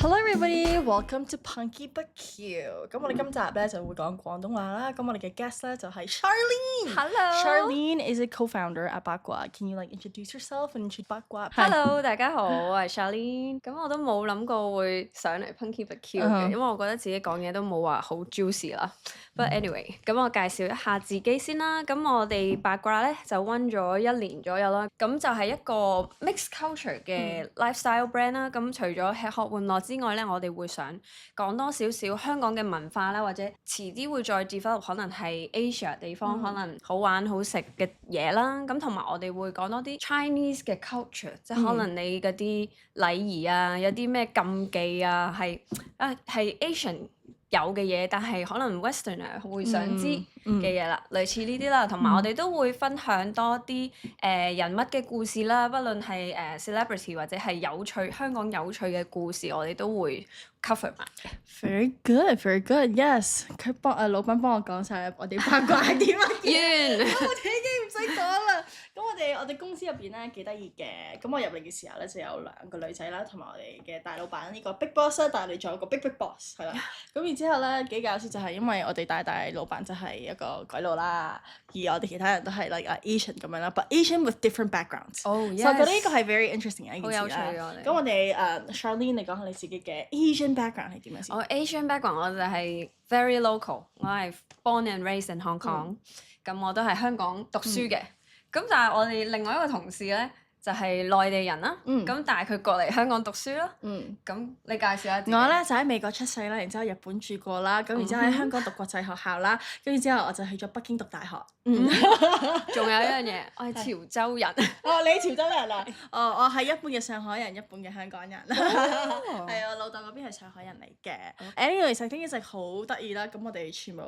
Hello everybody, welcome to Punky But Cute。咁我哋今集咧就會講廣東話啦。咁我哋嘅 guest 咧就係 Charlene。 Hello Charlene is a co-founder at 八卦。Can you like introduce yourself and introduce 八卦 Hello，大家好，我係 Charlene。咁我都冇諗過會上嚟 Punky But Cute 嘅，因為我覺得自己講嘢都冇話好 juicy 啦。But anyway，咁我介紹一下自己先啦。咁我哋八卦咧就 run 咗1年左右啦。咁就係一個 mixed culture 嘅 lifestyle brand 啦。咁除咗吃喝玩樂之外咧，我哋會想講多少少香港嘅文化啦，或者遲啲會再 develop 可能係 Asia 地方可能好玩好食嘅嘢啦。咁同埋我哋會講多啲 Chinese 嘅 culture，即係可能你嗰啲禮儀啊，有啲咩禁忌啊，係Asian 有嘅嘢，但係可能 Westerner 會想知嘅嘢啦，類似呢啲啦。同埋我哋都會分享多啲人物嘅故事啦，不論係celebrity 或者係有趣香港有趣嘅故事，我哋都會 cover 埋嘅。Very good, very good. Yes， 佢老闆幫我講晒我哋八卦係點樣嘅。咁我哋已經唔使講啦。咁我哋公司入邊咧幾得意嘅。咁我入嚟嘅時候咧就有2個女仔啦，同埋我哋嘅大老闆呢個 Big Boss 啦，但係我哋仲有個 Big Boss 係啦。咁然之後咧幾搞笑就係因為我哋大老闆就係一個鬼佬啦，而我哋其他人都係 like Asian 咁樣啦，but Asian with different backgrounds。Oh yes。所以我覺得呢個係 very interesting 嘅一件事啦。好有趣㗎。咁我哋Charlene， 你講下你自己嘅 Asian background 係點樣先？我 Asian background 我就係 very local，我係 born and raised in Hong Kong，咁我都係香港讀書嘅。咁但係我哋另外一個同事咧就係內地人啦，咁但係佢過嚟香港讀書啦。咁你介紹下自己。我咧就喺美國出世啦，然之後日本住過啦，咁然之後喺香港讀國際學校啦，跟住之後我就去咗北京讀大學。仲有一樣嘢，我係潮州人。哦，你潮州人啊？哦，我係一半嘅上海人，一半嘅香港人。係啊，老豆嗰邊係上海人嚟嘅。Anyway， 實聽一直好得意啦。咁我哋全部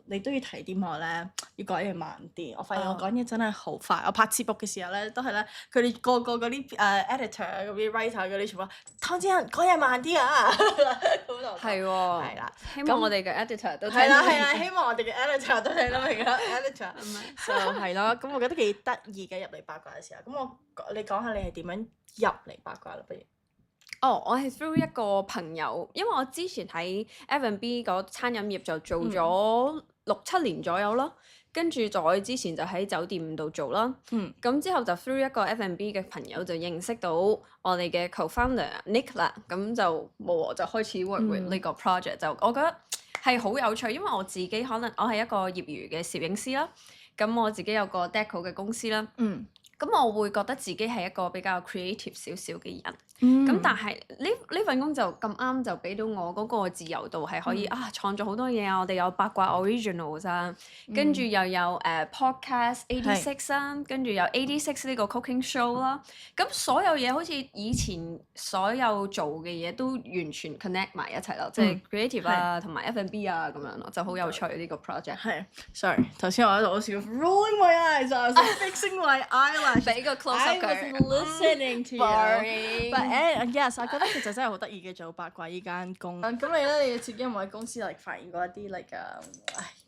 你都要提點我咧，要講嘢慢啲。我發現我講嘢真係好快。我拍節目嘅時候咧，都係咧，佢哋個嗰啲editor 嗰啲 writer 嗰啲全部湯子仁講嘢慢啲啊！係喎。係啦。希望我哋嘅 editor 都係啦，希望我哋嘅 editor 都聽得明啦，editor。就係咯，咁我覺得幾得意嘅入嚟八卦嘅時候。咁你講下你係點樣入嚟八卦啦，不如？我係 through 一個朋友，因為我之前喺 F&B 嗰餐飲業就做咗6-7年左右啦，跟住再之前就喺酒店度做啦。咁之後就 through 一個 F&B 嘅朋友就認識到我哋嘅 co-founder Nick 啦，咁就就開始 work with 呢個 project，就我覺得係好有趣，因為我自己可能我係一個業餘嘅攝影師啦，咁我自己有個 deco 嘅公司啦。咁我會覺得自己係一個比較 creative 少少嘅人，咁但係呢份工就咁啱就俾到我嗰個自由度係可以創造好多嘢啊！我哋有八卦 originals 啊，跟住又有podcast 86啦，跟住有86呢個 cooking show 啦，咁所有嘢好似以前所有做嘅嘢都完全 connect 埋一齊咯，即係 creative 啊同埋 F&B 啊咁樣咯，就好有趣呢個 project。係，sorry，頭先我喺度好似 rolling my eyes，I was fixing my eyelash。俾個 close up 佢。I was listening to you。But yes， 我覺得其實真係好得意嘅做八卦依間工。咁你咧，你自己有冇喺公司發現過一啲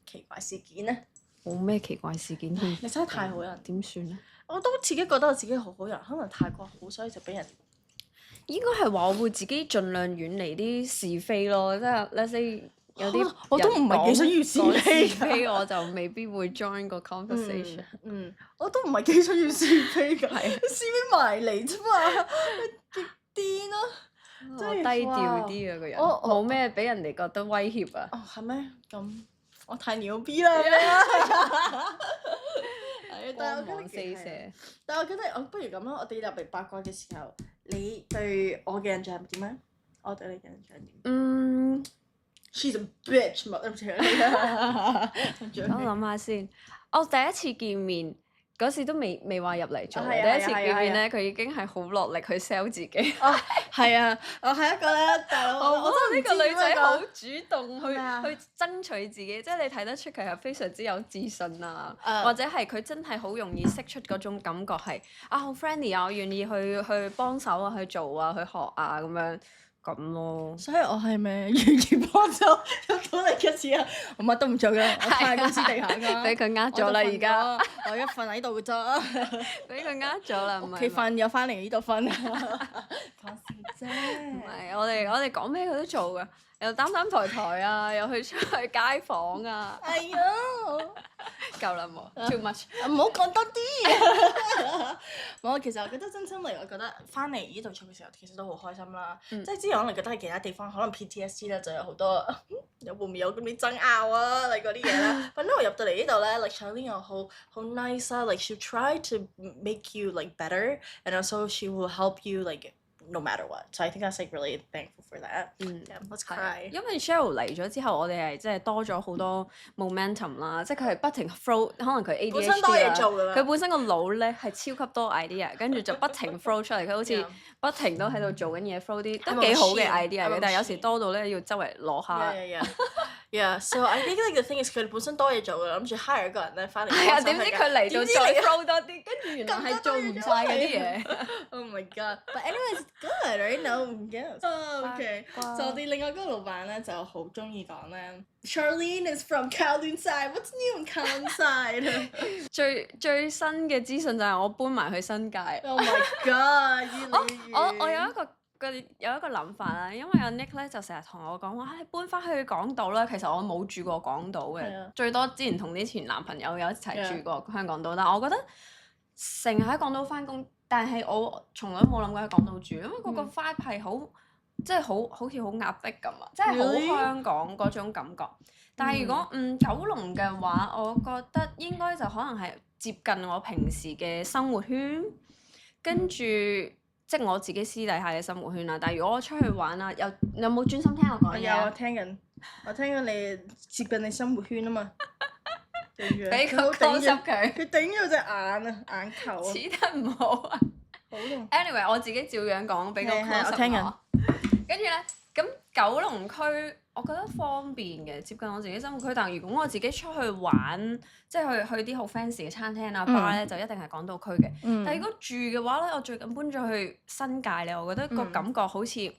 奇怪事件咧？冇咩奇怪事件添。你真係太好人，點算咧？我都自己覺得我自己好好人，可能太過好，所以就俾人。應該係話我會自己盡量遠離啲是非咯，即係 let's say 有啲我都唔係幾想要是非，我就未必會 join 個 conversation。我都唔係幾想要是非㗎，是非埋嚟啫嘛，極癲咯！我低調啲啊個人，冇咩俾人哋覺得威脅啊。哦，係咩？咁我太牛逼啦！但係我覺得我不如咁咯，我哋入嚟八卦嘅時候，你對我嘅印象係點樣？我對你嘅印象點？She's a bitch， 我諗下先，我第一次見面嗰時都未話入嚟做，第一次見面咧，佢已經係好落力去 sell 自己。係啊，我係一個咧大佬，我覺得呢個女仔好主動去爭取自己，即係你睇得出佢係非常之有自信啊，或者係佢真係好容易釋出嗰種感覺係好 friendly 啊，我願意去幫手啊，去做啊，去學啊咁樣。咁咯，所以我係咪願意幫手入到嚟一次啊？我乜都唔做嘅，我喺公司地下㗎。俾佢呃咗啦，而家我而家瞓喺度嘅啫。俾佢呃咗啦，唔係。屋企瞓又翻嚟呢度瞓。講笑啫。唔係，我哋我哋講咩佢都做㗎，又擔抬啊，又去出去街訪啊。哎呀，夠啦冇 ，too much。唔好講多啲。冇，其實我覺得真心嚟，我覺得翻嚟呢度做嘅時候，其實都好開心啦。即係之前可能覺得喺其他地方，可能 PTSD 咧就有好多會唔會有咁啲爭拗啊，嗰啲嘢啦。但係我入到嚟呢度咧，like Charlene 又好 nice 啊，like she try to make you like better and also she will help you like no matter what. So I think that's like really thankful for that. Yeah, let's cry. 因為 Cheryl 嚟咗之後，我哋係即係多咗好多 momentum 啦，即係佢係不停 flow，可能佢 ADHD 本身多嘢做㗎啦。佢本身個腦咧係超級多 idea， 跟住就不停 flow 出嚟，佢好似不停都喺度做緊嘢 flow 啲都幾好嘅 idea 嘅，但係有時多到咧要周圍攞下。Yeah, so I think like the thing is 佢哋本身多嘢做㗎，諗住 hire 一個人咧翻嚟。係啊，點知佢嚟到再 flow 多啲，跟住原來係做唔晒嗰啲嘢。Oh my god! But anyways, good, right? No, yes. Okay. 就我哋另外嗰個老闆咧就好中意講咧 ，Charlene is from Kowloon side. What's new in Kowloon side? 最新嘅資訊就係我搬埋去新界。Oh my god！我有一個諗法啦，因為阿 Nick 咧就成日同我講話，你搬翻去港島啦。其實我冇住過港島嘅，最多之前同啲前男朋友有一齊住過香港島，但我覺得成日喺港島翻工，但係我從來都冇諗過喺港島住，因為嗰個 vibe 係好即係好似好壓迫咁啊，即係好香港嗰種感覺。但係如果九龍嘅話，我覺得應該就可能係接近我平時嘅生活圈，跟住。即係我自己私底下嘅生活圈啦，但係如果我出去玩啊，有冇專心聽我講嘢？有，我聽緊你接近你生活圈啊嘛。俾佢 close up 佢。佢頂咗隻眼啊，眼球啊。似得唔好啊。好用。Anyway， 我自己照樣講，俾個 close up 我。聽緊。跟住咧，咁九龍區我覺得方便嘅，接近我自己生活區。但係如果我自己出去玩，即係去啲好 fancy 嘅餐廳啊 bar 咧，就一定係港島區嘅。但係如果住嘅話咧，我最近搬咗去新界咧，我覺得個感覺好似一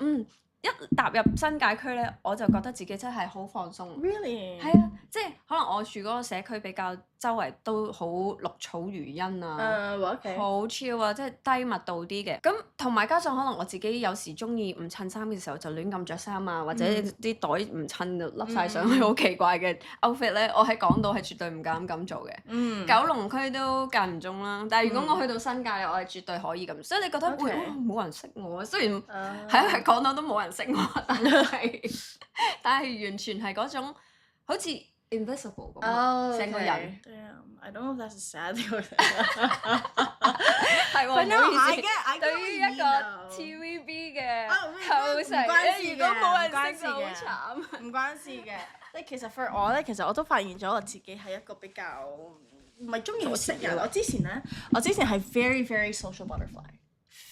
踏入新界區咧，我就覺得自己真係好放鬆。Really？ 係啊，即係可能我住嗰個社區比較周圍都好綠草如茵啊，好 chill 啊，即係低密度啲嘅。咁同埋加上可能我自己有時中意唔襯衫嘅時候就亂咁着衫啊，或者啲袋唔襯就笠晒上去好奇怪嘅 outfit 咧，我喺港島係絕對唔敢咁做嘅。九龍區都間唔中啦，但係如果我去到新界，我係絕對可以咁。所以你覺得會冇人識我？雖然喺港島都冇人識我，但係完全係嗰種好似 invisible 咁，成個人。I don't know if that's a sad thing. 係喎，唔好意思。對於一個 TVB 嘅後生，如果冇人識就好慘。唔關事嘅，即係其實 for 我咧，其實我都發現咗我自己係一個比較唔係中意識人。我之前係 very very social butterfly。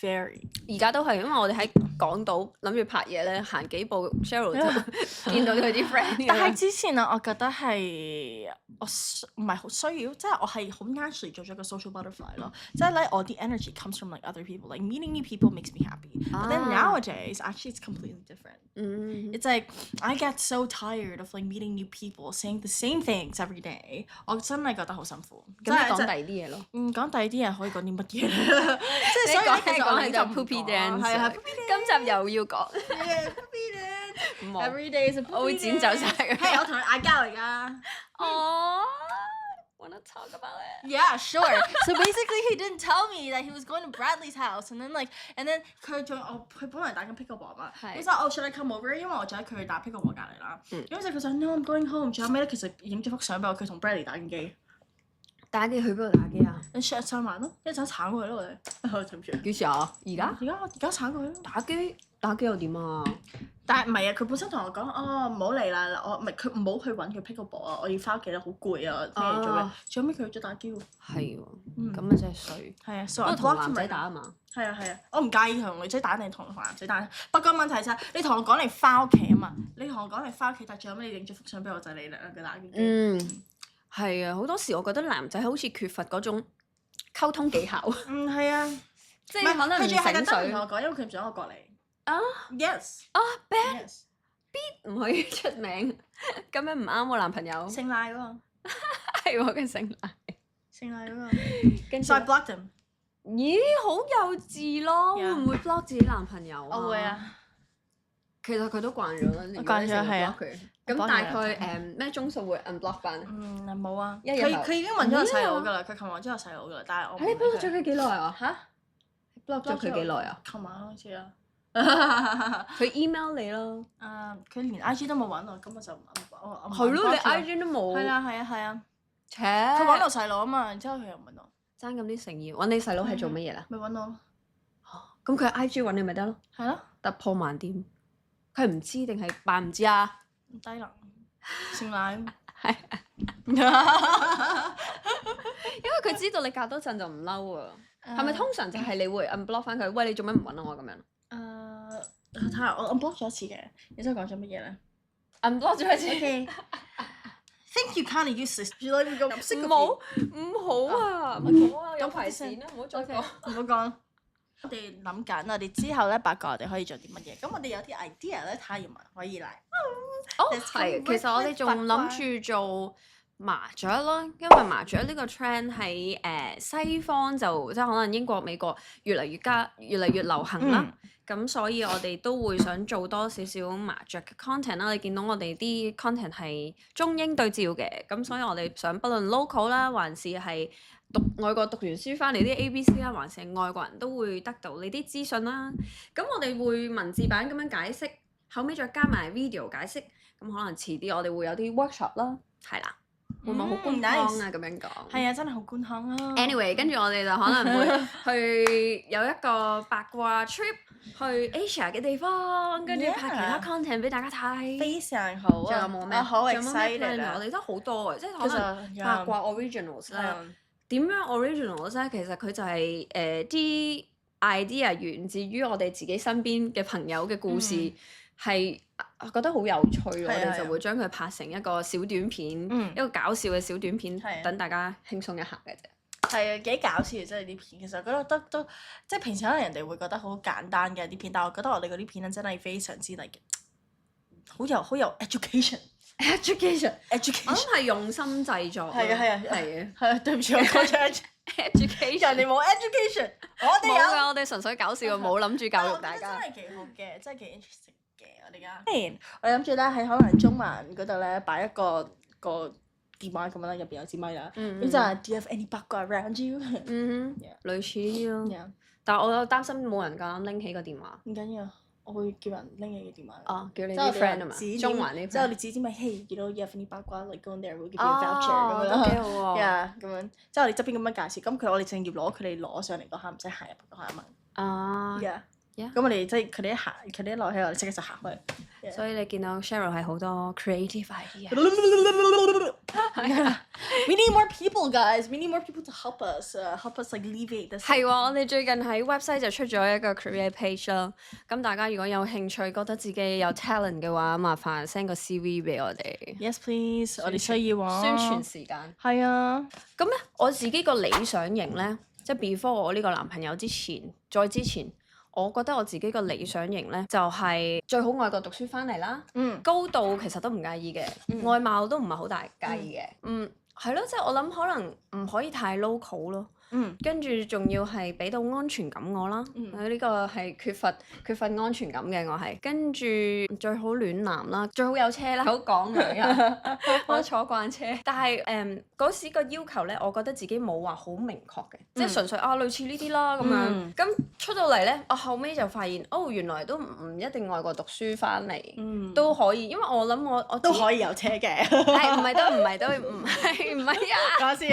Very。而家都係，因為我哋喺港島諗住拍嘢咧，行幾步 Cheryl 就見到佢啲 friend。但係之前啊，我覺得係我唔係好需要，即係我係好 naturally 做咗個 social butterfly 咯。即係 like 我啲 energy comes from like other people, like meeting new people makes me happy. But then nowadays, actually it's completely different. It's like I get so tired of like meeting new people, saying the same things every day. 我真係覺得好辛苦。咁你講第二啲嘢咯。講第二啲嘢可以講啲乜嘢？即係所以其實我哋就 poopy dance。係啊，今集又要講。Poopy dance。Every day is a poopy dance。我會剪走晒佢。係我同佢嗌交嚟㗎。Wanna talk about it? Yeah, sure. So basically, he didn't tell me that he was going to Bradley's house, and then 佢本來打緊 pickleball 嘛，佢就oh should I come over？因為我就喺佢打 pickleball 隔離啦。咁就佢就 No, I'm going home。最後尾咧，其實影咗幅相俾我，佢同 Bradley 打緊機。打機去邊度打機啊？你 share 上晚咯，一陣鏟過去咯我哋。對唔住。幾時啊？而家鏟過去咯。打機又點啊？但係唔係啊？佢本身同我講唔好嚟啦，我唔係佢唔好去揾佢 pickleball 啊，我要翻屋企啦，好攰啊，聽日做嘅。最後尾佢去咗打機喎。係喎。咁啊真係衰。係啊，不過同男仔打啊嘛。係啊，我唔介意同女仔打定同男仔打。不過問題就係你同我講你翻屋企啊嘛，你同我講你翻屋企，但係最後尾你影咗幅相俾我，就係你兩個打機。係啊，好多時我覺得男仔好似缺乏嗰種溝通技巧。係啊，即係可能唔醒水。佢仲係特登同我講，因為佢唔想我過嚟。Yes。B 唔可以出名，咁樣唔啱我男朋友。姓賴喎。係喎，佢姓賴。姓賴嗰個。So I blocked him。咦，好幼稚咯！會唔會 block 自己男朋友啊？我會啊。其實佢都慣咗啦，慣咗係啊。咁大概咩鐘數會 unblock 翻啊？冇啊，一日佢已經揾咗個細佬㗎啦，佢琴日揾咗個細佬㗎啦，但係我你 block 咗佢幾耐啊？嚇 block 咗佢幾耐啊？琴晚開始啦。佢 email 你咯。佢連 IG 都冇揾我，咁我就我係咯，你 IG 都冇。係啊。切！佢揾我細佬啊嘛，然之後佢又問我。爭咁啲誠意，揾你細佬係做乜嘢啦？咪揾我咯。咁佢 IG 揾你咪得咯。係咯。突破盲點，佢係唔知定係扮唔知啊？低能，姓賴。係。因為佢知道你隔多陣就唔嬲啊。係咪通常就係你會 unblock 翻佢？喂，你做咩唔揾我咁樣？睇下我 unblock 咗一次嘅，你真係講咗乜嘢咧 ？unblock 咗一次。Thank you, kindly use this。唔好啊！唔好啊！有排線啦，唔好再講。唔好講。我哋諗緊，我哋之後咧8個我哋可以做啲乜嘢？咁我哋有啲 idea 咧，太陽文可以嚟。係，其實我哋仲諗住做麻雀咯，因為麻雀呢個 trend 喺西方就即係可能英國、美國越嚟越流行啦。咁所以我哋都會想做多少少麻雀嘅 content 啦。你見到我哋啲 content 係中英對照嘅，咁所以我哋想不論 local 啦，還是係外國讀完書翻嚟啲 ABC 啦，還是係外國人都會得到你啲資訊啦。咁我哋會文字版咁樣解釋，後尾再加埋 video 解釋。咁可能遲啲我哋會有啲 workshop 啦，係啦。會唔會好官腔啊？咁樣講係啊，真係好官腔啊。Anyway，跟住我哋就可能會去有一個八卦 trip 去 Asia 嘅地方，跟住拍其他 content 俾大家睇。非常好啊！仲有冇咩？好仲有冇咩 excited 啊！我哋都好多嘅，即係可能八卦 originals 咧。點樣 originals 咧？其實佢就係啲 idea 源自於我哋自己身邊嘅朋友嘅故事，係覺得好有趣，我哋就會將佢拍成一個小短片，一個搞笑嘅小短片，等大家輕鬆一下嘅啫。係啊，幾搞笑嘅真係啲片，其實我覺得都即係平時可能人哋會覺得好簡單嘅啲片，但係我覺得我哋嗰啲片咧真係非常之嚟嘅，好有 education。我諗係用心製作。係啊，對唔住我講咗 education， 人哋冇 education， 我哋有。冇㗎，我哋純粹搞笑，冇諗住教育大家。真係幾好嘅，真係幾 interesting 嘅，我哋而家。我諗住咧喺可能中環嗰度咧擺一個電話咁樣啦，入邊有支咪啦，咁就係 Do you have any 八卦 around you？ 類似啲咯。但係我又擔心冇人夠膽拎起個電話。唔緊要。我會叫人拎起個電話。哦，叫你啲 friend 啊嘛，中環啲 friend。之後你指咪 ，Hey，you know you have any 八卦 like go there will give you a voucher 咁樣咯。幾好喎。咁樣，之後我哋側邊咁樣介紹，咁我哋正要攞佢哋攞上嚟嗰下，唔使行入嗰下啊嘛。咁我哋即係佢哋一落起，我哋即刻就行開。所以你見到 Cheryl 係好多 creative idea。We need more people, guys. We need more people to help us like alleviate this. 係喎，我哋最近喺 website 就出咗一個 career page 啦。咁大家如果有興趣，覺得自己有 talent 嘅話，麻煩 send 個 CV 俾我哋。Yes, please. 我哋需要啊。宣傳時間。係啊。咁咧，我自己個理想型咧，即係 before 我呢個男朋友之前，再之前。我覺得我自己個理想型咧，就係最好外國讀書翻嚟啦。高度其實都唔介意嘅，外貌都唔係好大介意嘅。係咯，即係我諗可能唔可以太 local 咯。跟住仲要係俾到安全感我啦。呢個係缺乏安全感嘅我係。跟住最好暖男啦，最好有車啦。好港女啊！我坐慣車。但係嗰時個要求咧，我覺得自己冇話好明確嘅，即係純粹類似呢啲啦咁樣。咁出到嚟咧，我後尾就發現原來都唔一定外國讀書翻嚟都可以，因為我諗我都可以有車嘅。係唔係啊？講笑。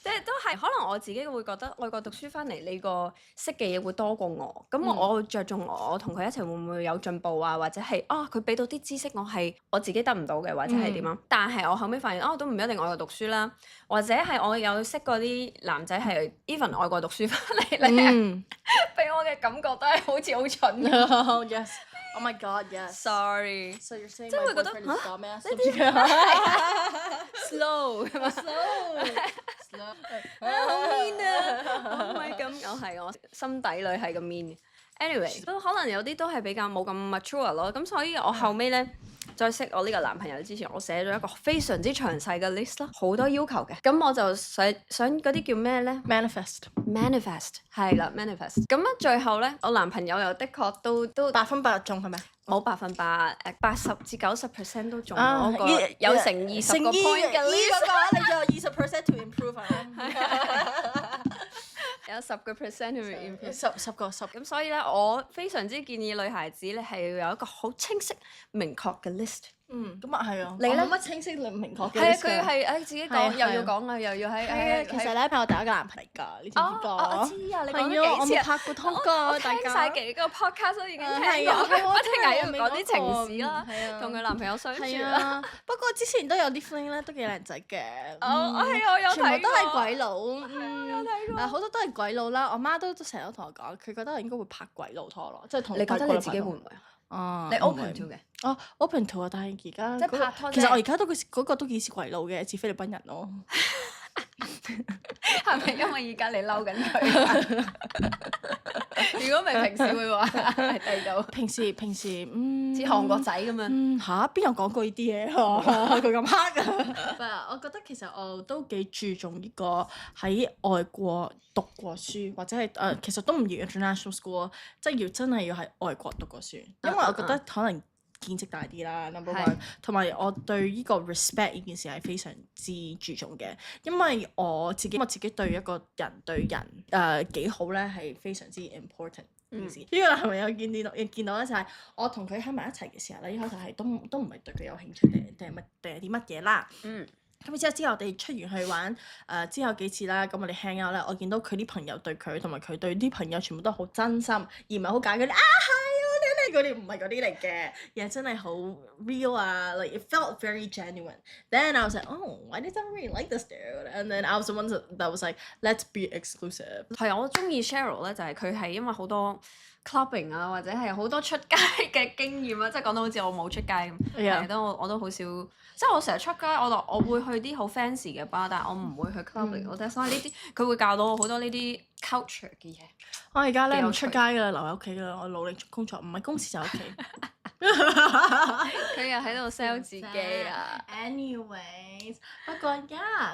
即係都係可能我自己會覺得外國讀書翻嚟，你個識嘅嘢會多過我。咁我着重我同佢一齊會唔會有進步啊？或者係佢俾到啲知識我係我自己得唔到嘅，或者係點樣？但係我後尾發現都唔一定外國讀書啦，或者係我有識過啲男仔係 even 外國讀書翻嚟咧，俾我嘅感覺都係好似好蠢。Yes. Oh my God, yes. Sorry. So you're saying 即係會覺得slow 係嘛？slow。好 mean 啊！唔係咁，我心底裏係咁 mean 嘅。Anyway，都可能有啲都係比較冇咁 mature 咯。咁所以我後尾咧再識我呢個男朋友之前，我寫咗一個非常之詳細嘅 list 啦，好多要求嘅。咁我就想嗰啲叫咩咧 manifest 係啦 manifest。咁啊最後咧，我男朋友又的確都100分100中係咪？冇100%，80至90%都中咗個有成20個 point 嘅 list。你仲有20% to improve 有10% to improve。十個。咁所以咧，我非常之建議女孩子咧係要有一個好清晰明確嘅 list。咁啊係啊，你咧冇乜清晰明確嘅。係啊，佢係自己講，又要講啊，又要喺。係啊，其實咧係我第一個男朋友㗎，你知唔知㗎？我知啊，你講咗係啊，我幾次啊？冇拍過拖㗎，大聽家。曬幾個 podcast 都已經聽係啊，過，不停係要我講啲情史啦，係啊，同佢男朋友相處係啦。啊，不過之前都有啲 friend 咧，都幾靚仔嘅。係啊，我有睇過。全部都係鬼佬。有睇過。好多都係鬼佬啦，我媽都成日都同我講，佢覺得我應該會拍鬼佬拖咯，即係同你覺得你自己會唔會啊？你 open to 嘅？哦，open to 啊，但係而家即係拍拖。其實我而家都嗰個都幾似鬼佬嘅，似菲律賓人咯。係咪因為而家你嬲緊佢？如果唔係平時會話係第二度。平時似韓國仔咁樣。嚇邊有講過呢啲嘢？佢咁黑啊！我覺得其實我都幾注重呢個喺外國讀過書，或者係其實都唔要 international school，即係真係要喺外國讀過書，因為我覺得可能見識大啲啦 number one，同埋我對呢個 respect 呢件事係非常之注重嘅，因為我自己對一個人對人幾好咧係非常之 important。呢個男朋友見到咧就係我同佢喺埋一齊嘅時候咧，一開頭係都唔係對佢有興趣定係啲乜嘢啦。咁之後我哋出完去玩之後幾次啦，咁我哋 hang out 咧，我見到佢啲朋友對佢同埋佢對啲朋友全部都好真心，而唔係好假嗰啲嗰啲唔係嗰啲嚟嘅，而係真係好 real 啊 ，like it felt very genuine. Then I was like, oh, why did I really like this dude? And then I was the one that was like, let's be exclusive. 係啊，我中意 Cheryl 咧，就係佢係因為好多 clubbing 啊，或者係好多出街嘅經驗啊，即係講到好似我冇出街咁，係我都好少，即係我成日出街，我會去啲好 fancy 嘅 bar，但係我唔會去 clubbing。我覺得所以呢啲佢會教到我好多呢啲 culture 嘅嘢。我而家咧唔出街㗎啦，留喺屋企㗎啦，我努力工作，唔係公司就喺屋企。佢又喺度 sell 自己啊。Anyways，不過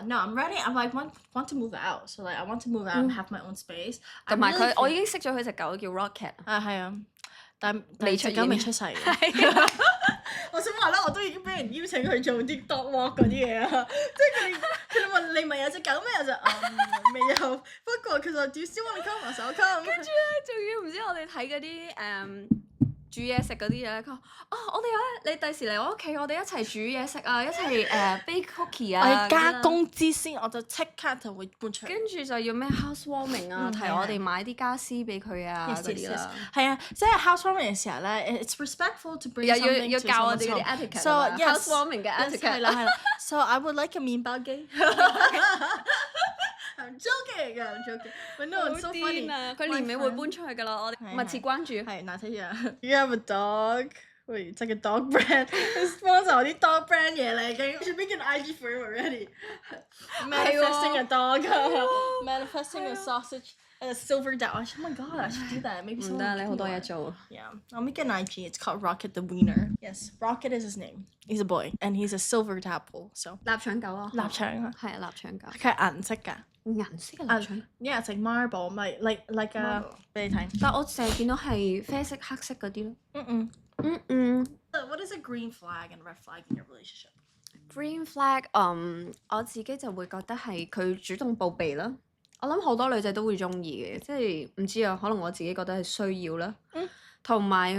no I'm ready. I like want to move out. So like I want to move out and have my own space. 同埋我已經識咗佢隻狗叫 Rocket。係啊，但未隻狗未出世。我想話咧，我都已經俾人邀請去做啲 dog walk 嗰啲嘢啊，即係佢哋問你咪有隻狗咩？我就未有，不過佢就 Do you still want to come？ 我就 come。跟住咧，仲要唔知我哋睇嗰啲煮嘢食嗰啲嘢咧，佢話我哋咧，你第時嚟我屋企，我哋一齊煮嘢食啊，一齊bake cookie 啊。我加工資先，我就即刻就會搬出去。跟住就要咩 housewarming 啊，提我哋買啲家私俾佢啊嗰啲啦。係啊，即係 housewarming 嘅時候咧，it's respectful to bring something to someone's home。又要教我哋啲 etiquette 啊 housewarming 嘅 etiquette。係啦。So I would like a 麵包機。I'm joking. But no, it's so funny. 佢年尾會搬出去㗎啦，我哋密切關注。係，嗱睇住啊。You have a dog. Wait, it's like a dog brand. Sponsor 啲 dog brand 嘢嚟嘅。You should make an IG for him already. Manifesting a dog. Manifesting a sausage. A silver dog. Oh my god, I should do that. Maybe someone. 唔得，你好多嘢做。Yeah, I'll make an IG. It's called Rocket the Wiener. Yes, Rocket is his name. He's a boy, and he's a silver dapple. So. 臘腸狗啊。臘腸啊。係啊，臘腸狗。佢係銀色㗎。顏色嘅臘腸。Yeah, it's like marble, like a. 俾你睇。但我成日見到係啡色、黑色嗰啲咯。What is a green flag and red flag in your relationship? Green flag，我自己就會覺得係佢主動報備啦。我諗好多女仔都會中意嘅，即係唔知啊，可能我自己覺得係需要啦。同埋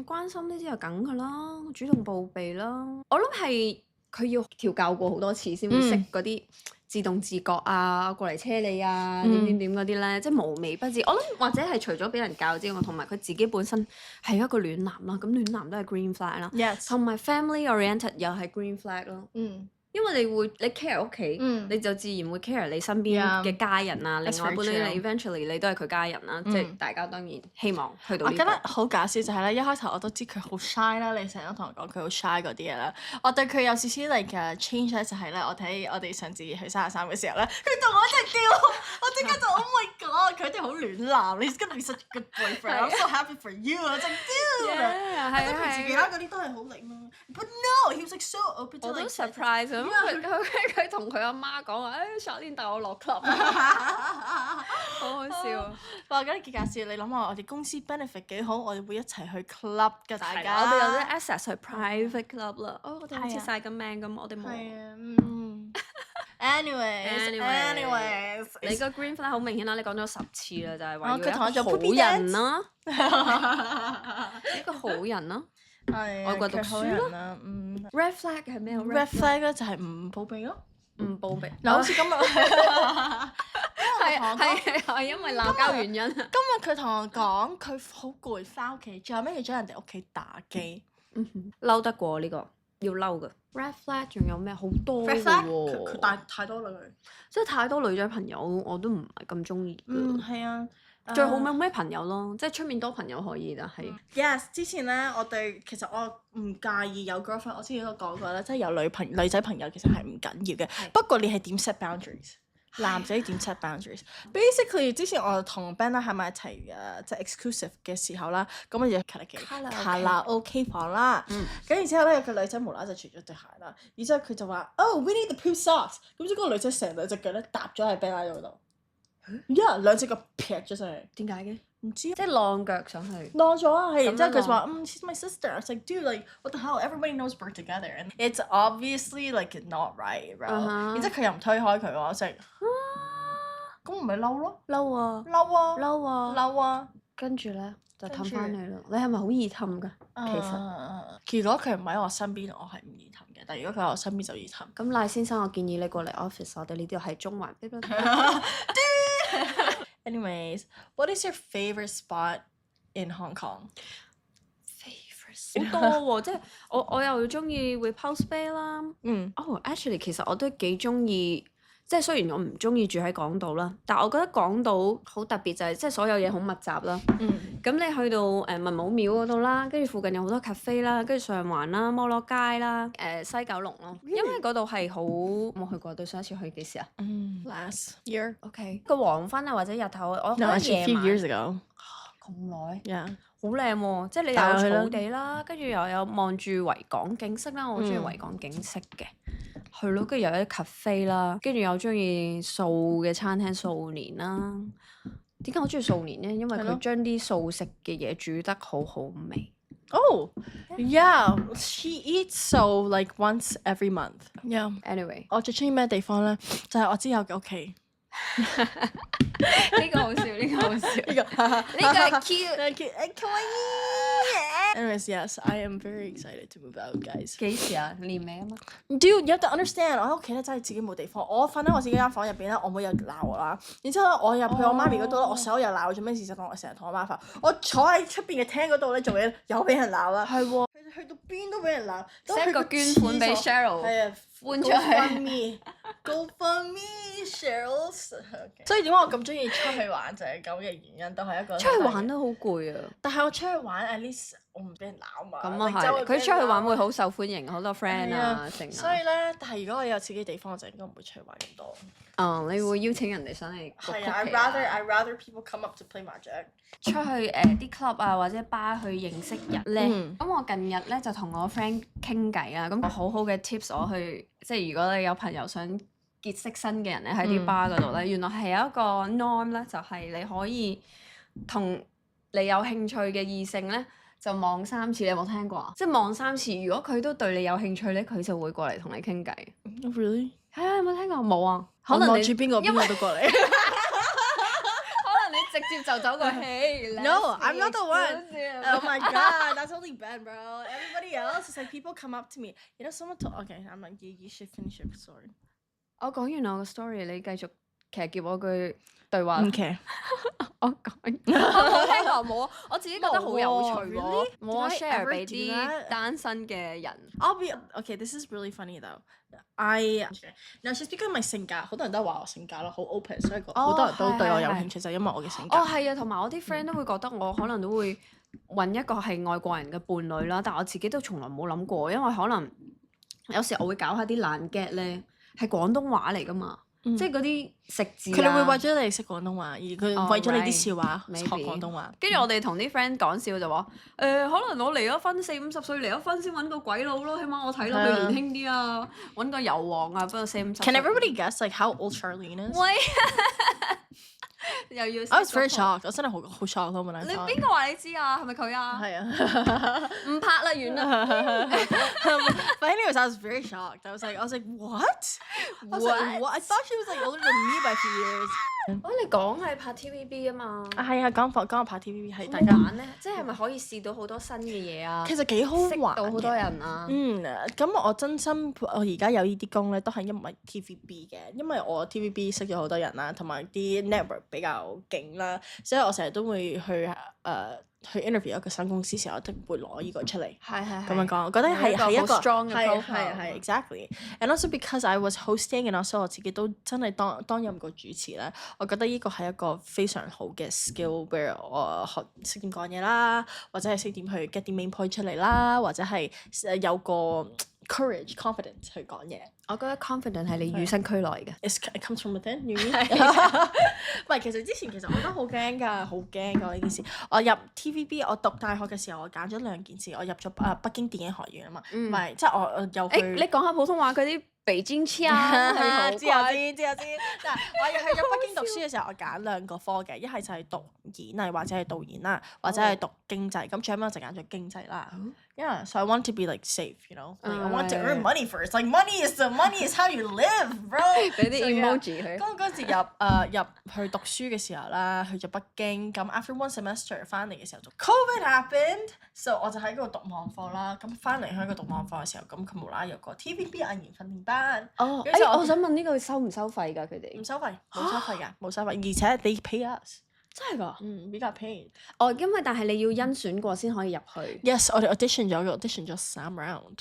關心呢啲係梗㗎啦，主動報備啦。我諗係佢要調教過好多次先會識嗰啲自動自覺啊，過嚟車你啊，點嗰啲咧，即係無微不至。我諗或者係除咗俾人教之外，同埋佢自己本身係一個暖男啦，咁暖男都係 green flag 啦。Yes。同埋 family oriented 又係 green flag 咯。呢因為你 care 屋企，你就自然會 care 你身邊嘅家人啊，另外一半咧，你 eventually 你都係佢家人啦，即係大家當然希望去到呢個。我覺得好搞笑就係咧，一開頭我都知佢好 shy 啦，你成日都同我講佢好 shy 嗰啲嘢啦。我對佢有少少 like change 咧，就係咧，我睇我哋上次去33嘅時候咧，佢同我一齊叫，我即刻就 oh my god，佢哋好暖男，He's gonna be such a good boyfriend，I'm so happy for you，我就 dude，係平時其他嗰啲都係好力嘛，but no，he was like so open to like。我都 surprise 咁，佢同佢阿媽講話，Charlene 帶我落 club， 好好笑。我覺得幾搞笑，你諗下我哋公司 benefit 幾好，我哋會一齊去 club 㗎，大家。我哋有啲 access 去 private club 啦。我哋好似晒咁命咁，我哋冇。Anyways，你個 green flag 好明顯啦，你講咗10次啦，就係話要一個好人啦，一個好人啦，外國讀書啦。Red flag 係咩？Red flag 咧就係唔報備咯，唔報備。嗱，好似今日係因為鬧交原因。今日佢同我講佢好攰，翻屋企，最後尾去咗人哋屋企打機。嬲得過呢個，要嬲㗎。Red flag 仲有咩？好多㗎喎。佢帶太多啦佢。即係太多女仔朋友，我都唔係咁中意㗎。係啊。最好冇咩朋友咯，即係出面多朋友可以，但係。Yes， 之前咧，其實我唔介意有 girlfriend，我之前都講過啦，即係有女仔朋友其實係唔緊要嘅。不過你係點 set boundaries？男仔點 set boundaries？Basically， 之前我同 Ben 啦喺埋一齊即係 exclusive 嘅時候啦，咁我就卡拉 OK 房啦。跟住之後咧，有個女仔無啦啦就除咗對鞋啦，然之後佢就話：Oh，we need the poo socks。咁之後嗰個女仔成兩隻腳咧搭咗喺 Ben 嗰度。兩隻腳劈咗上去。點解嘅？唔知。即係晾腳上去。晾咗啊，係。然之後佢就話she's my sister。I was like, dude, like what the hell? Everybody knows we're together. And it's obviously like not right, bro. 然之後佢又唔推開佢喎，我就咁唔係嬲咯？嬲啊！跟住咧就氹翻你咯。你係咪好易氹㗎？其實如果佢唔喺我身邊，我係唔易氹嘅。但係如果佢喺我身邊就易氹。咁賴先生，我建議你過嚟 office， 我哋呢度係中環。Anyways, what is your favorite spot in Hong Kong? Favorite 好多喎，即係我又中意 Repulse Bay 啦。actually 其實我都幾中意，即係雖然我唔中意住喺港島啦，但係我覺得港島好特別就係即係所有嘢好密集啦。咁你去到文武廟嗰度啦，跟住附近有好多 cafe 啦，跟住上環啦、摩羅街啦、西九龍咯，因為嗰度係好冇去過。對上一次去幾時啊？Last year. OK。個黃昏啊或者日頭，我覺得 few years ago。咁耐。Yeah。好靚喎，即係你有草地啦，跟住又有望住維港景色啦，我好中意維港景色嘅。係咯，跟住又有啲 cafe 啦，跟住又中意素嘅餐廳素年啦。點解我中意素年咧？因為佢將啲素食嘅嘢煮得好好味。Oh, yeah, she eats so like once every month. Yeah. Anyway， 我最中意咩地方咧？就係我之後嘅屋企。呢個好笑，呢個好笑，呢個係 cute。Anyways, yes, I am very excited to move out, guys. 幾時啊？年尾啊嘛。Dude, you have to understand， 我喺屋企咧真係自己冇地方。我瞓喺我自己間房入邊咧，我妹又鬧我啦。然之後咧，我入去我媽咪嗰度咧，我手又鬧，做咩事就同我成日同我媽發。我坐喺出邊嘅廳嗰度咧做嘢，又俾人鬧啦。係喎。去到邊都俾人鬧。寫個捐款俾 Cheryl。係啊。搬出去。Go for me, Cheryl。所以點解我咁中意出去玩就係咁嘅原因，都係一個。出去玩都好攰啊！但係我出去玩 at least 我唔俾人鬧嘛。咁啊係，佢出去玩會好受歡迎，好多 friend 啊成。所以咧，但係如果我有自己地方，我就應該唔會出去玩咁多。你會邀請人哋上嚟。係啊，I rather people come up to play mahjong。出去啲 club 啊或者 bar 去認識人咧。咁我近日咧就同我 friend 傾偈啊，咁個好好嘅 tips 我去，即係如果你有朋友想結識新嘅人咧喺啲 bar 嗰度咧，原來係有一個 norm 咧，就係你可以同你有興趣嘅異性咧就望3次，你有冇聽過啊？即係望3次，如果佢都對你有興趣咧，佢就會過嚟同你傾偈。Really？ 係啊，有冇聽過？冇啊。可能你望住邊個都過嚟。可能你直接就走過去。No, I'm not the one. Oh my god, that's only Ben, bro. Everybody else is like people come up to me. You know, someone told. Okay, I'm like you should finish your story. 我講完我個 story， 你繼續其實叫我句對話。Okay. 我講，我冇聽過冇啊！我自己覺得好有趣喎。Really? 冇啊 Did I share ever 俾 do 啲 that? 單身嘅人。I'll be okay. This is really funny though. I now just because my 性格，好多人都話我性格咯，好 open，所以好多人都對我有興趣，就因為我嘅性格。係啊，同埋我啲 friend 都會覺得我可能都會揾一個係外國人嘅伴侶啦，但我自己都從來冇諗過，因為可能有時我會搞下啲爛 get 咧，係廣東話嚟噶嘛。即係嗰啲食字佢哋會為咗你識廣東話，而佢為咗你啲笑話學廣東話。跟住我哋同啲 friend 講笑就話可能我離咗婚40-50歲離咗婚先揾個鬼佬咯，起碼我睇落去年輕啲啊，揾個油王啊，不過40-50歲。Can everybody guess like how old Charlene is? 喂，又要 I was very shocked， 我真係好 shocked 咯，你邊個話你知啊？係咪佢啊？係啊，唔拍啦，完啦。But anyways, I was very shocked. I was like, what? I thought she was like older than me by a few years. 你講係拍 TVB 啊嘛。係啊，講我拍 TVB 係大家。家玩咧，即係咪可以試到好多新嘅嘢啊？其實幾好玩，識到好多人啊。咁我真心我而家有呢啲工咧，都係因為 TVB 嘅，因為我 TVB 識咗好多人啦，同埋啲 network 比較勁啦，所以我成日都會去 interview 一個新公司時候，我都會攞呢個出嚟。咁樣講，我覺得係一個 strong 嘅 profile。係 exactly。And also because I was hosting，and also 我自己都真係當任個主持咧，我覺得呢個係一個非常好嘅 skill，where 我識點講嘢啦，或者係識點去 get 啲 main point 出嚟啦，或者係有個courage、confidence 去講嘢。我覺得 confident 係你與生俱來嘅。It comes from within，唔係，其實之前我都好驚㗎，好驚㗎呢件事。我入 TVB，我讀大學嘅時候，我揀咗2件事，我入咗北京電影學院啊嘛，唔係即係我又去。你講下普通話嗰啲北京腔係知。但係我入去咗北京讀書嘅時候，我揀2個科嘅，一係就係讀演藝或者係導演啦，或者係讀經濟。咁最尾我就揀咗經濟啦。Yeah, so I want to be like safe, you know. Like I want to earn money first. Like money is how you live, bro. 俾啲 emoji 佢。嗰陣時入去讀書嘅時候啦，去咗北京。咁 after one semester 翻嚟嘅時候就 COVID happened，so 我就喺嗰度讀網課啦。咁翻嚟喺嗰度讀網課嘅時候，咁佢無啦啦有個 TVB 藝員訓練班。我想問呢個收唔收費㗎？佢哋唔收費，冇收費㗎，冇收費，而且 they pay us。真係㗎？比較 paid。因為但係你要甄選過先可以入去。Yes， 我哋 audition 咗3 round。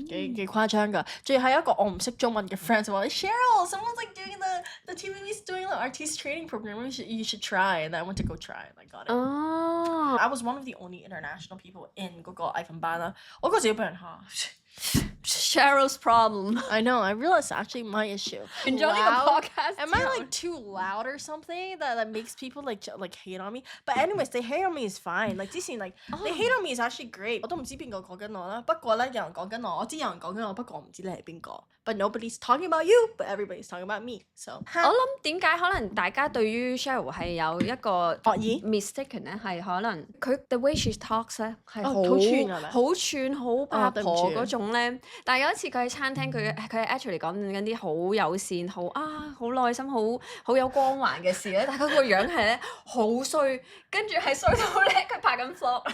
幾誇張㗎！仲要係一個我唔識中文嘅 friend 就話 Cheryl，someone's like doing the TVB's doing the artist training program. You should try. And I went to go try and I got it. I was one of the only international people in 嗰個藝訓班啦。我嗰時要俾人蝦。Cheryl's problem. I know. I realized actually my issue. 完咗呢個 podcast. Am I like too loud or something that makes people like hate on me? But anyways, they hate on me is fine. Like 之前they hate on me is actually great. 我都唔知邊個講緊我啦。不過咧有人講緊我，我知有人講緊我，不過我唔知你係邊個。But nobody's talking about you, but everybody's talking about me. So 我諗點解可能大家對於 Cheryl 係有一個惡意 mistaken 咧，係可能佢 the way she talks 咧係好串係咪？好串好八婆嗰種咧。但係有一次佢喺餐廳，佢 actually 講緊啲好友善、好耐心、好有光環嘅事咧。但係佢個樣係咧好衰，跟住係衰到咧佢拍緊 vlog。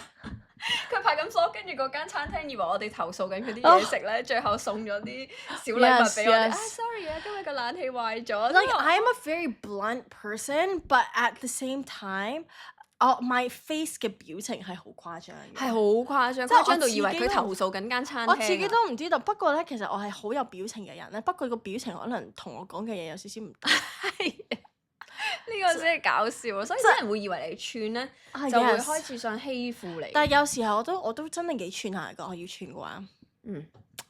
佢拍緊 vlog，跟住嗰間餐廳以為我哋投訴緊佢啲嘢食咧，最後送咗啲小禮物俾我哋。sorry 啊，今日個冷氣壞咗。Like I am a very blunt person, but at the same time, my face 嘅表情係好誇張嘅。係好誇張，誇張到以為佢投訴緊間餐廳。我自己都唔知道，不過咧，其實我係好有表情嘅人咧。不過個表情可能同我講嘅嘢有少少唔同。呢個真係搞笑啊！所以啲人會以為你串咧，就會開始想欺負你。但係有時候我都真係幾串下㗎，我要串嘅話。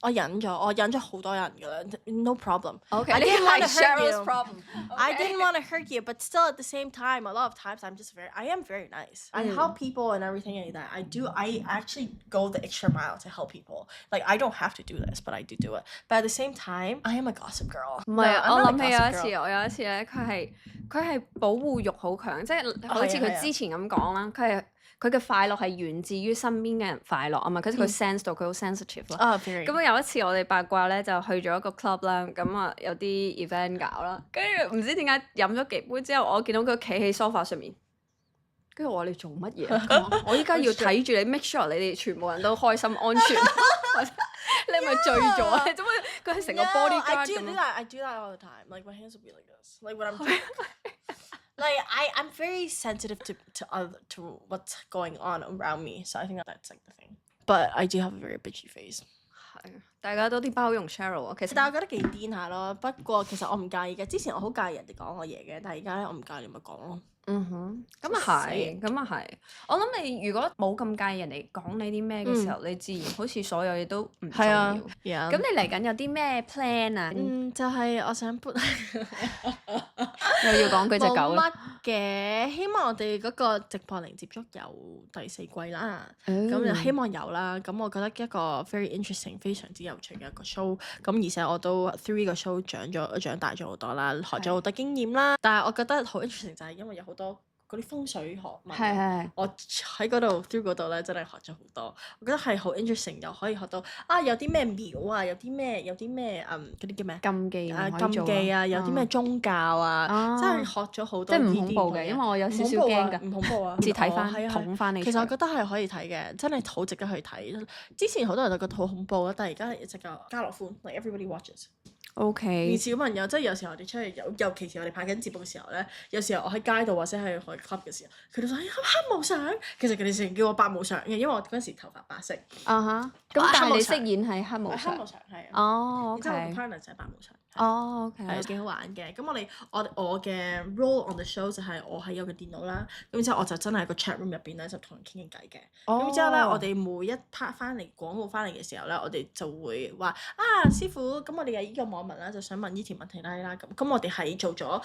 我忍咗好多人㗎啦 ，no problem. Okay, I didn't want to hurt Cheryl's you. problem. I didn't want to hurt you, but still at the same time, a lot of times I am very nice. I help people and everything like that. I actually go the extra mile to help people. Like I don't have to do this, but I do it. But at the same time, I am a gossip girl. 唔係啊，我諗起我有一次咧，佢係保護欲好強，即係好似佢之前咁講啦，佢嘅快樂係源自於身邊嘅人快樂啊嘛，佢 sense 到佢好 sensitive 咯。咁有一次我哋八卦咧就去咗一個 club 啦，咁啊有啲 event 搞啦，跟住唔知點解飲咗幾杯之後，我見到佢企喺 sofa 上面，跟住我話你做乜嘢？我依家要睇住你 make sure 你哋全部人都開心安全。你咪醉咗啊？點解佢係成個 bodyguard 咁樣？ I do that all the time. Like my hands will be like this. Like when I'm drunk. Like I'm very sensitive to what's going on around me. So I think that's like the thing. But I do have a very bitchy face. 係，大家多啲包容 Cheryl 啊。其實但係我覺得幾癲下咯。不過其實我唔介意嘅。之前我好介意人哋講我嘢嘅，但係而家咧我唔介意，咪講咯。咁啊係，咁啊係。我諗你如果冇咁介意人哋講你啲咩嘅時候，你自然好似所有嘢都唔重要。咁你嚟緊有啲咩 plan 啊？就係我想 put 又要講佢隻狗啦。冇乜嘅，希望我哋嗰個直播零接觸有第4季啦。咁就希望有啦。咁我覺得一個 very interesting 非常之有趣嘅一個 show。咁而且我都 through 個 show 長大咗好多啦，學咗好多經驗啦。但係我覺得好 interesting 就係因為有好多嗰啲風水學問，我喺嗰度 through 嗰度咧真係學咗好多。我覺得係好 interesting，又可以學到有啲咩廟啊，有啲咩嗰啲叫咩禁忌有啲咩宗教啊，真係學咗好多。即係唔恐怖嘅，因為我有少少驚㗎。唔恐怖啊！自睇翻捧翻你。其實我覺得係可以睇嘅，真係好值得去睇。之前好多人都覺得好恐怖啊，但係而家一直家樂歡 like everybody watches。OK。而小朋友即係有時候我哋出去尤其是我哋拍緊節目嘅時候咧，有時候我喺街度或者係去 club 嘅時候，佢哋就話黑無常，其實佢哋成日叫我白無常嘅，因為我嗰陣時頭髮白色。咁但係你飾演係黑無常。黑無常係。OK。然之後我個 partner 就係白無常。OK。係幾好玩嘅。咁我嘅 role on the show 就係我係有個電腦啦，咁之後我就真係喺個 chat room 入邊咧就同人傾偈嘅。咁之後咧我哋每一 part 翻嚟廣告翻嚟嘅時候咧，我哋就會話師傅，咁我哋有依個網民啦，就想問呢條問題啦咁我哋係做咗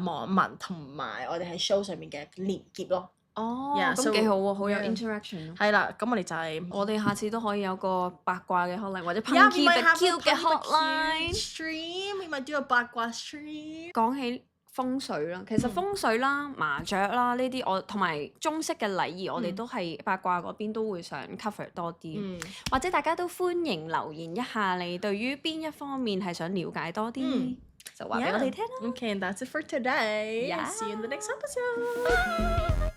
網民同埋我哋喺 show 上面嘅連結咯。咁幾好喎，好有 interaction。係啦，咁我哋就係我哋下次都可以有個八卦嘅 hotline 或者 Punky the Cute 嘅 hotline stream，we might do a 八卦 stream。講起風水啦，其實風水啦、麻雀啦呢啲，我同埋中式嘅禮儀，我哋都係八卦嗰邊都會想 cover 多啲。或者大家都歡迎留言一下，你對於邊一方面係想了解多啲，就話俾我哋聽啦。Okay, that's it for today. See you in the next episode.